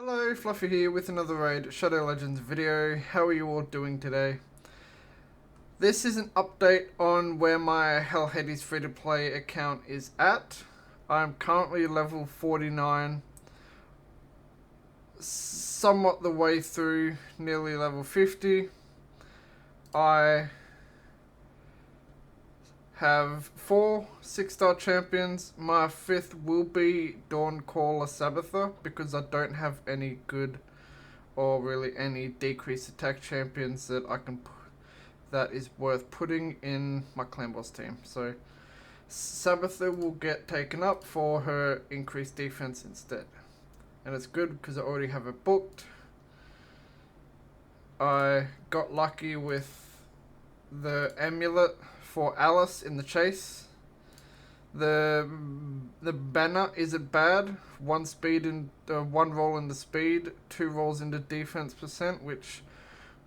Hello, Fluffy here with another Raid Shadow Legends video. How are you all doing today? This is an update on where my HellHades free-to-play account is at. I'm currently level 49, somewhat the way through, nearly level 50. I have 4 6-star champions. My 5th will be Dawncaller Sabbather because I don't have any good or really any decreased attack champions that I can that is worth putting in my clan boss team. So Sabbather will get taken up for her increased defense instead, and it's good because I already have it booked. I got lucky with the amulet for Alice in the chase. The banner isn't bad. 1 speed and 1 roll into speed, 2 rolls into defense percent, which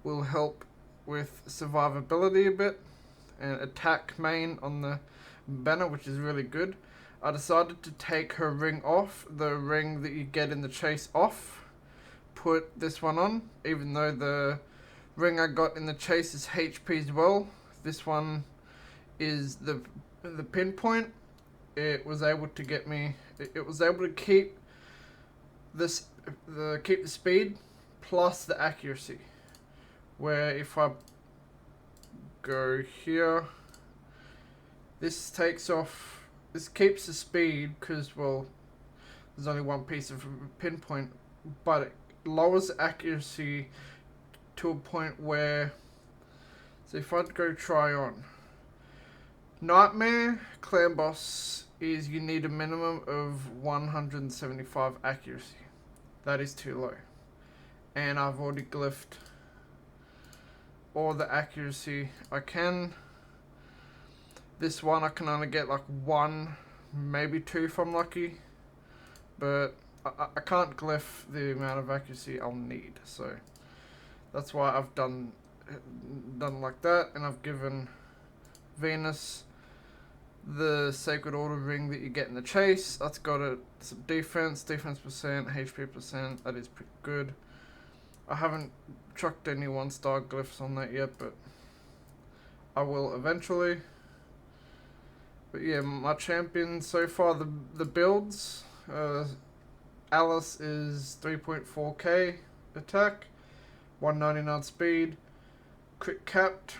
will help with survivability a bit, and attack main on the banner, which is really good. I decided to take her ring off, the ring that you get in the chase off, put this one on, even though the ring I got in the chase is HP as well. This one is the pinpoint. It was able to get me, it was able to keep this, keep the speed plus the accuracy. Where if I go here, this takes off, this keeps the speed because, well, there's only one piece of pinpoint, but it lowers the accuracy to a point where, so if I go try on, Nightmare Clan Boss is you need a minimum of 175 accuracy. That is too low. And I've already glyphed all the accuracy I can. This one I can only get like 1, maybe 2 if I'm lucky. But I can't glyph the amount of accuracy I'll need. So that's why I've done like that, and I've given Venus the Sacred Order ring that you get in the chase. That's got some defense percent, HP percent. That is pretty good. I haven't chucked any 1-star glyphs on that yet, but I will eventually. But yeah, my champions so far, the builds, Alice is 3.4k attack, 199 speed, crit capped,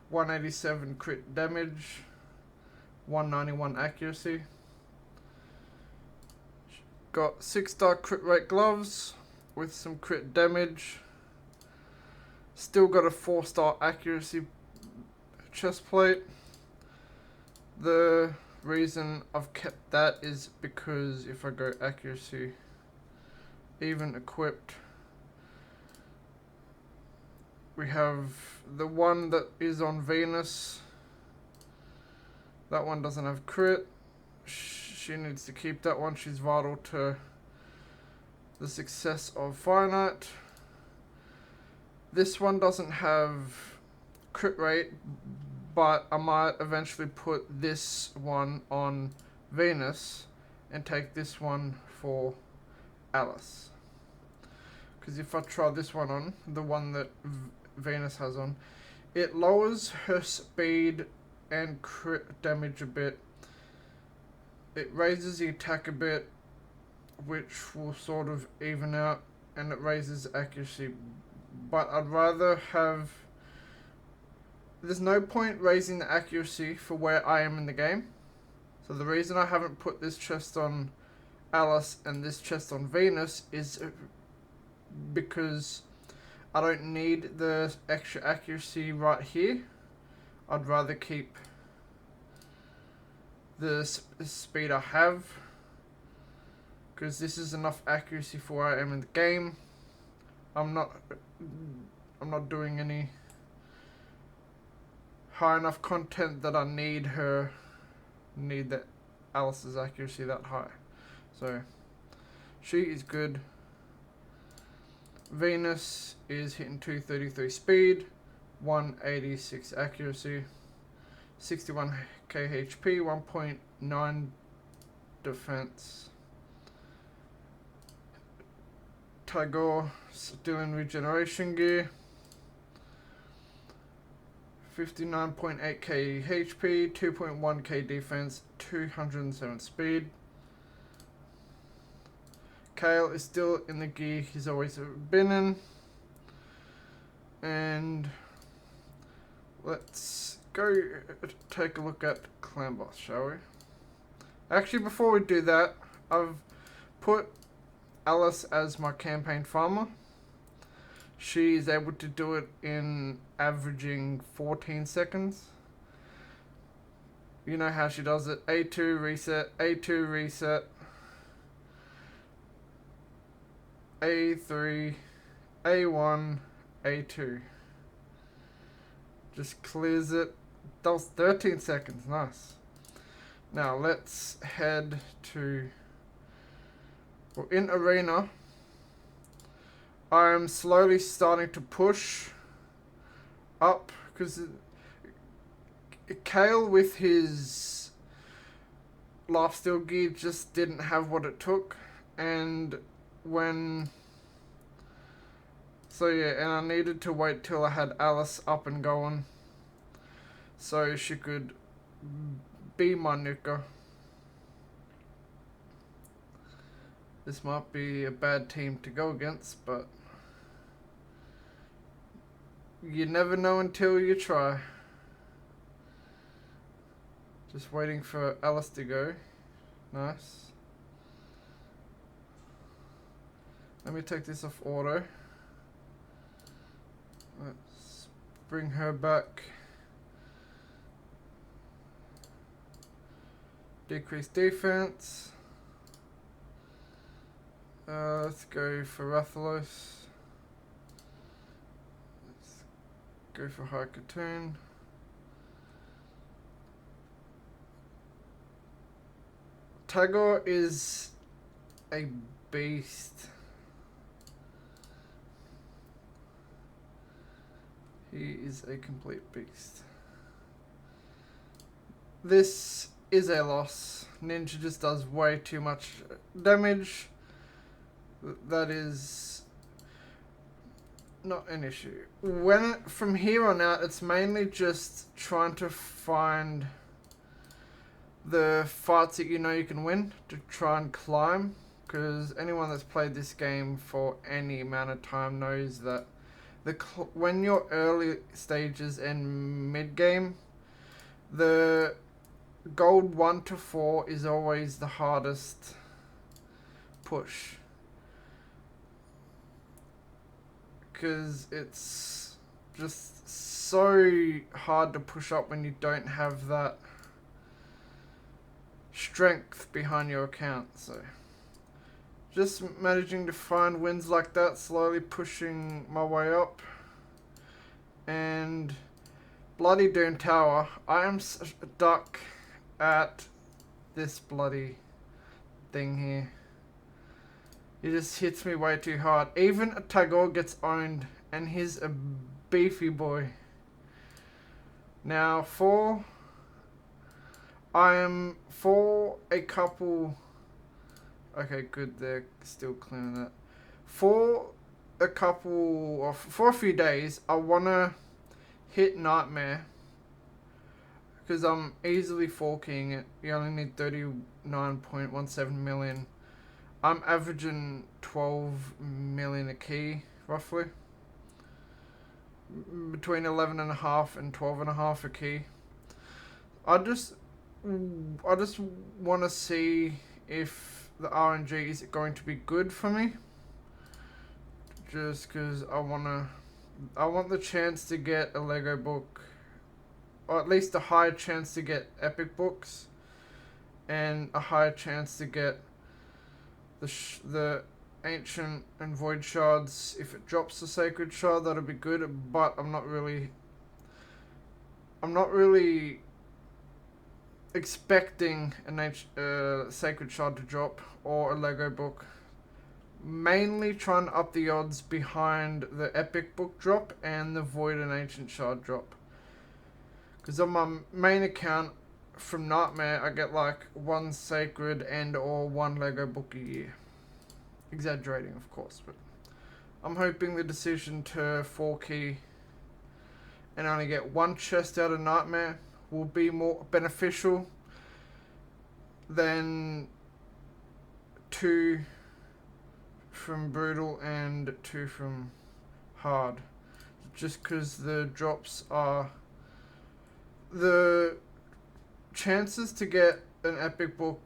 187 crit damage, 191 accuracy. Got 6-star crit rate gloves with some crit damage. Still got a 4-star accuracy chest plate. The reason I've kept that is because if I go accuracy, even equipped, we have the one that is on Venus. That one doesn't have crit. She needs to keep that one. She's vital to the success of Fire Knight. This one doesn't have crit rate, but I might eventually put this one on Venus and take this one for Alice. Because if I try this one on, the one that Venus has on, it lowers her speed and crit damage a bit. It raises the attack a bit, which will sort of even out, and it raises accuracy. But I'd rather have, there's no point raising the accuracy for where I am in the game. So the reason I haven't put this chest on Alice and this chest on Venus is because I don't need the extra accuracy right here. I'd rather keep the speed I have, because this is enough accuracy for where I am in the game. I'm not doing any high enough content that I need that Alice's accuracy that high. So she is good. Venus is hitting 233 speed, 186 accuracy, 61k HP, 1.9 defense, Tagore still in regeneration gear. 59.8k HP, 2.1k defense, 207 speed. Kale is still in the gear he's always been in. And let's go take a look at Clan Boss, shall we? Actually, before we do that, I've put Alice as my campaign farmer. She's able to do it in averaging 14 seconds. You know how she does it. A2 reset, A2 reset, A3, A1, A2. Just clears it. That was 13 seconds. Nice. Now let's head to... Well, in arena, I'm slowly starting to push up because Kale with his lifesteal gear just didn't have what it took, and so yeah, and I needed to wait till I had Alice up and going so she could be my nuker. This might be a bad team to go against, but you never know until you try. Just waiting for Alice to go. Nice. Let me take this off auto. Let's bring her back. Decrease defense. Let's go for Rathalos. Let's go for High Cartoon. Tagore is a beast. He is a complete beast. This is a loss. Ninja just does way too much damage. That is not an issue. From here on out, it's mainly just trying to find the fights that you know you can win to try and climb, because anyone that's played this game for any amount of time knows that when you're early stages and mid game, the gold 1 to 4 is always the hardest push, because it's just so hard to push up when you don't have that strength behind your account. So just managing to find wins like that, slowly pushing my way up. And bloody Doom Tower, I am stuck at this bloody thing here. It just hits me way too hard. Even Tagore gets owned, and he's a beefy boy. Now I am for a couple... Okay, good, they're still clearing that. For a few days, I want to hit Nightmare, because I'm easily 4-keying it. You only need 39.17 million. I'm averaging 12 million a key, roughly. Between 11.5 and 12.5 a key. I just want to see if the RNG is going to be good for me. Just because I want the chance to get a Lego book, or at least a higher chance to get epic books, and a higher chance to get the ancient and void shards. If it drops the sacred shard, that'll be good, but I'm not really expecting a sacred shard to drop or a Lego book. Mainly trying to up the odds behind the epic book drop and the void and ancient shard drop, because on my main account from Nightmare I get like 1 sacred and or 1 Lego book a year. Exaggerating, of course, but I'm hoping the decision to 4 key and only get 1 chest out of Nightmare will be more beneficial than 2 from Brutal and 2 from Hard. Just because the drops are... The chances to get an epic book,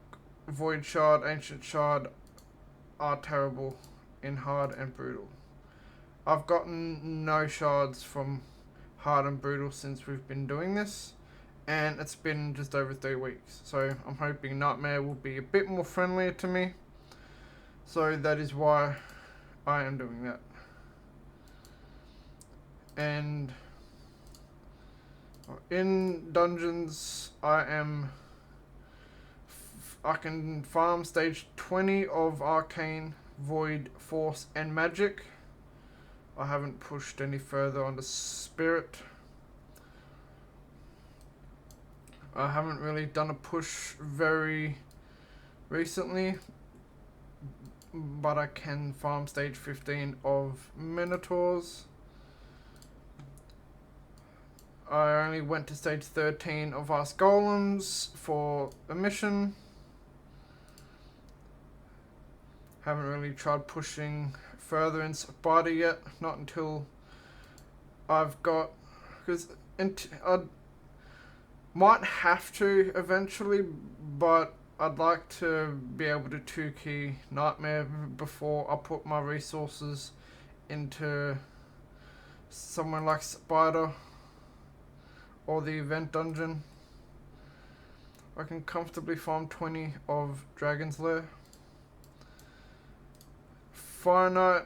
Void Shard, Ancient Shard are terrible in Hard and Brutal. I've gotten no shards from Hard and Brutal since we've been doing this, and it's been just over 3 weeks. So I'm hoping Nightmare will be a bit more friendlier to me. So that is why I am doing that. And in dungeons, I can farm stage 20 of Arcane, Void, Force, and Magic. I haven't pushed any further on the Spirit. I haven't really done a push very recently, but I can farm stage 15 of Minotaurs. I only went to stage 13 of Ask Golems for a mission. Haven't really tried pushing further in Spider yet, not until I've got... because I might have to eventually, but I'd like to be able to 2-key Nightmare before I put my resources into somewhere like Spider or the event dungeon. I can comfortably farm 20 of Dragon's Lair. Fire Knight,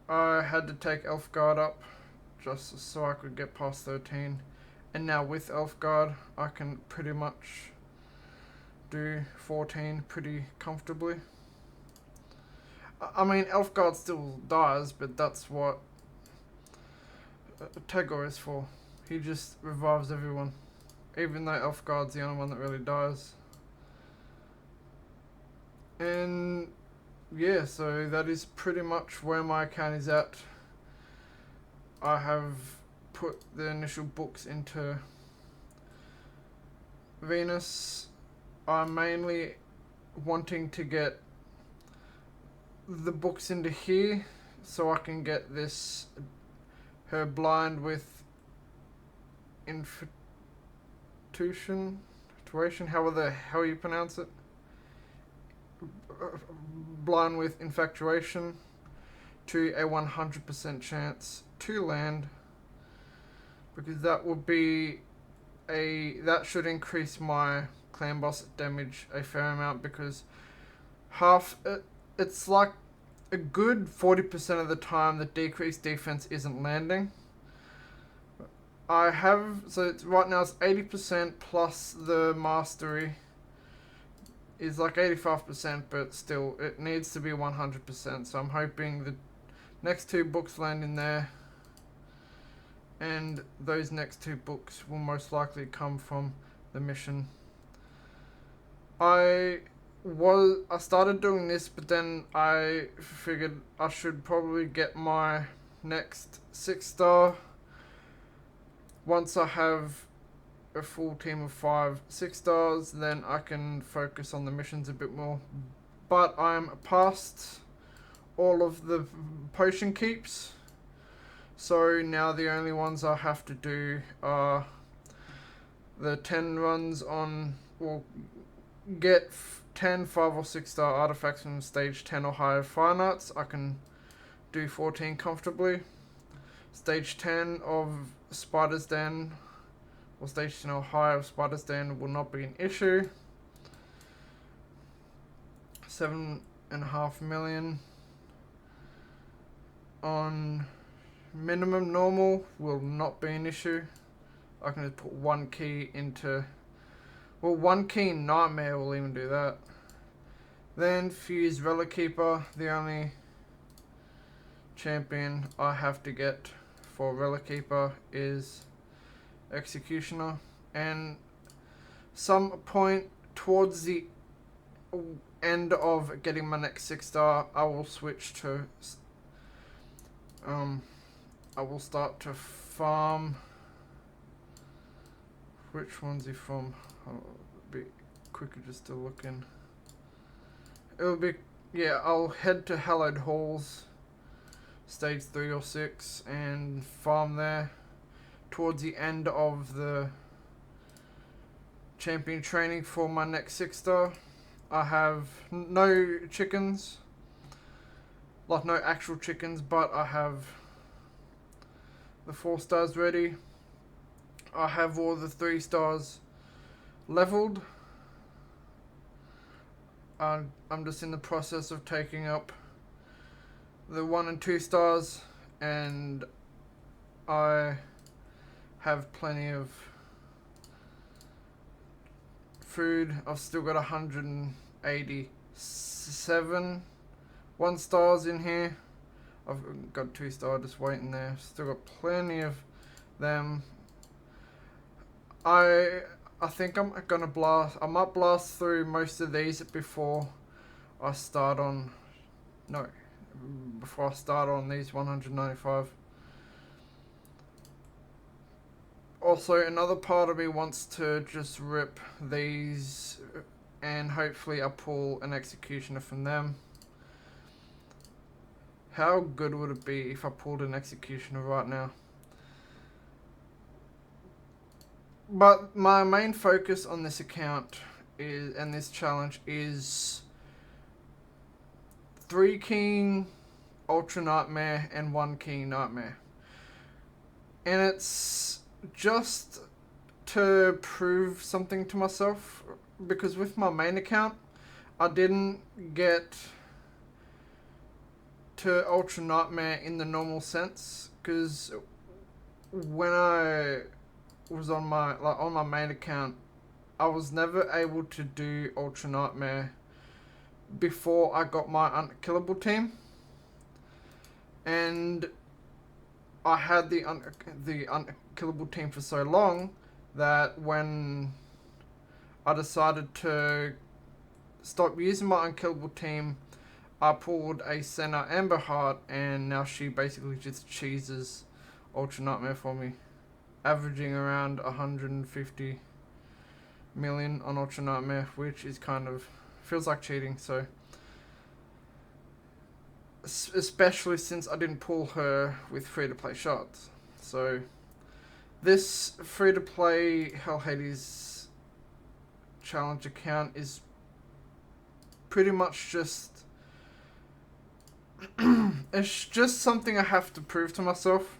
I had to take Elf Guard up just so I could get past 13. And now with Elf Guard, I can pretty much do 14 pretty comfortably. I mean, Elf Guard still dies, but that's what Tegor is for. He just revives everyone, even though Elf Guard's the only one that really dies. And yeah, so that is pretty much where my account is at. I have put the initial books into Venus. I'm mainly wanting to get the books into here so I can get this, her blind with intuition, how you pronounce it? Blind with infatuation to a 100% chance to land, because that would be that should increase my clan boss damage a fair amount, because it's like a good 40% of the time the decreased defense isn't landing. Right now it's 80% plus the mastery is like 85%, but still it needs to be 100%. So I'm hoping the next 2 books land in there, and those next 2 books will most likely come from the mission. I started doing this, but then I figured I should probably get my next 6-star once I have a full team of 5 6-stars. Then I can focus on the missions a bit more. But I'm past all of the potion keeps, so now the only ones I have to do are the 10 runs on, or get 10 5 or 6-star artifacts from stage 10 or higher Fire Knights. I can do 14 comfortably. Stage 10 of Spider's Den or stage 10 or higher of Spider's Den will not be an issue. 7.5 million on minimum normal will not be an issue. I can just put 1 key into, well, 1 key in Nightmare will even do that. Then Fuse Relic Keeper, the only champion I have to get for Relic Keeper is Executioner, and some point towards the end of getting my next 6-star I will switch to I will start to farm. Which one's he from? I'll be quicker just to look in. It'll be, yeah, I'll head to Hallowed Halls, stage 3 or 6, and farm there. Towards the end of the champion training for my next 6-star, I have no chickens, like no actual chickens, but I have the 4 stars ready. I have all the 3 stars leveled. I'm just in the process of taking up the 1 and 2 stars, and I have plenty of food. I've still got 187 1 stars in here. I've got 2 stars just waiting there. Still got plenty of them. I think I'm gonna blast. I might blast through most of these before I start on. No, before I start on these 195. Also, another part of me wants to just rip these, and hopefully I pull an executioner from them. How good would it be if I pulled an executioner right now? But my main focus on this account is, and this challenge is 3 King Ultra Nightmare and 1 King Nightmare. And it's just to prove something to myself, because with my main account, I didn't get to Ultra Nightmare in the normal sense, because when I was on my main account, I was never able to do Ultra Nightmare before I got my unkillable team, and I had the unkillable team for so long that when I decided to stop using my unkillable team, I pulled a Senna Amberheart, and now she basically just cheeses Ultra Nightmare for me, averaging around 150 million on Ultra Nightmare, which is kind of feels like cheating. So, especially since I didn't pull her with free-to-play shots. So, this free-to-play HellHades challenge account is pretty much just it's just something I have to prove to myself,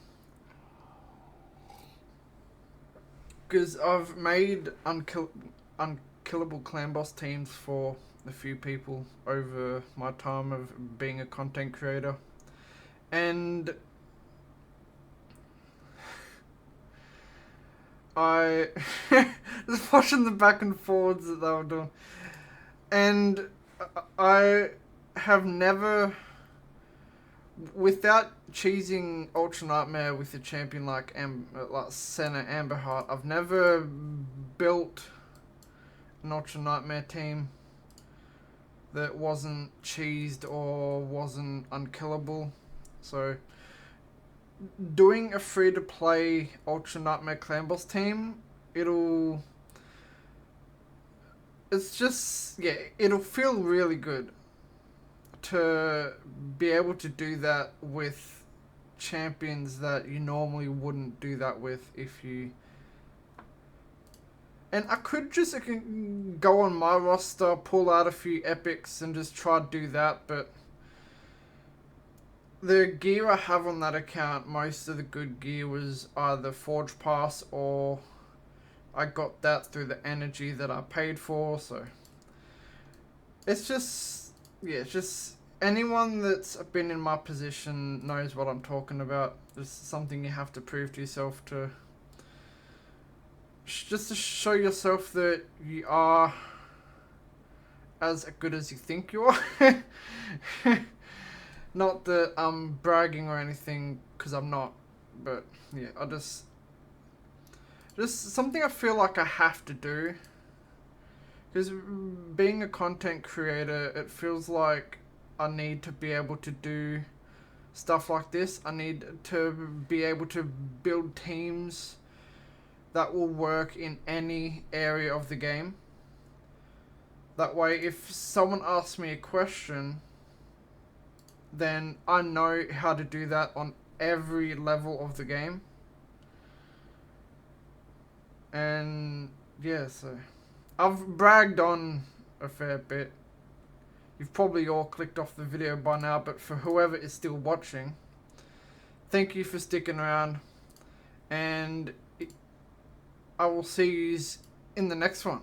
because I've made unkillable clan boss teams for a few people over my time of being a content creator, and I just watching the back and forwards that they were doing, and I have never, without cheesing Ultra Nightmare with a champion like Senna Amberheart, I've never built an Ultra Nightmare team that wasn't cheesed or wasn't unkillable. So, doing a free-to-play Ultra Nightmare Clan Boss team, it'll feel really good to be able to do that with champions that you normally wouldn't do that with if you... And I could just go on my roster, pull out a few epics and just try to do that, but the gear I have on that account, most of the good gear was either Forge Pass or I got that through the energy that I paid for. So it's just, yeah, it's just anyone that's been in my position knows what I'm talking about. It's something you have to prove to yourself, to just to show yourself that you are as good as you think you are. Not that I'm bragging or anything, because I'm not, but yeah, I just something I feel like I have to do, because being a content creator, it feels like I need to be able to do stuff like this. I need to be able to build teams that will work in any area of the game. That way, if someone asks me a question, then I know how to do that on every level of the game. And yeah, so I've bragged on a fair bit. You've probably all clicked off the video by now, but for whoever is still watching, thank you for sticking around, and I will see you in the next one.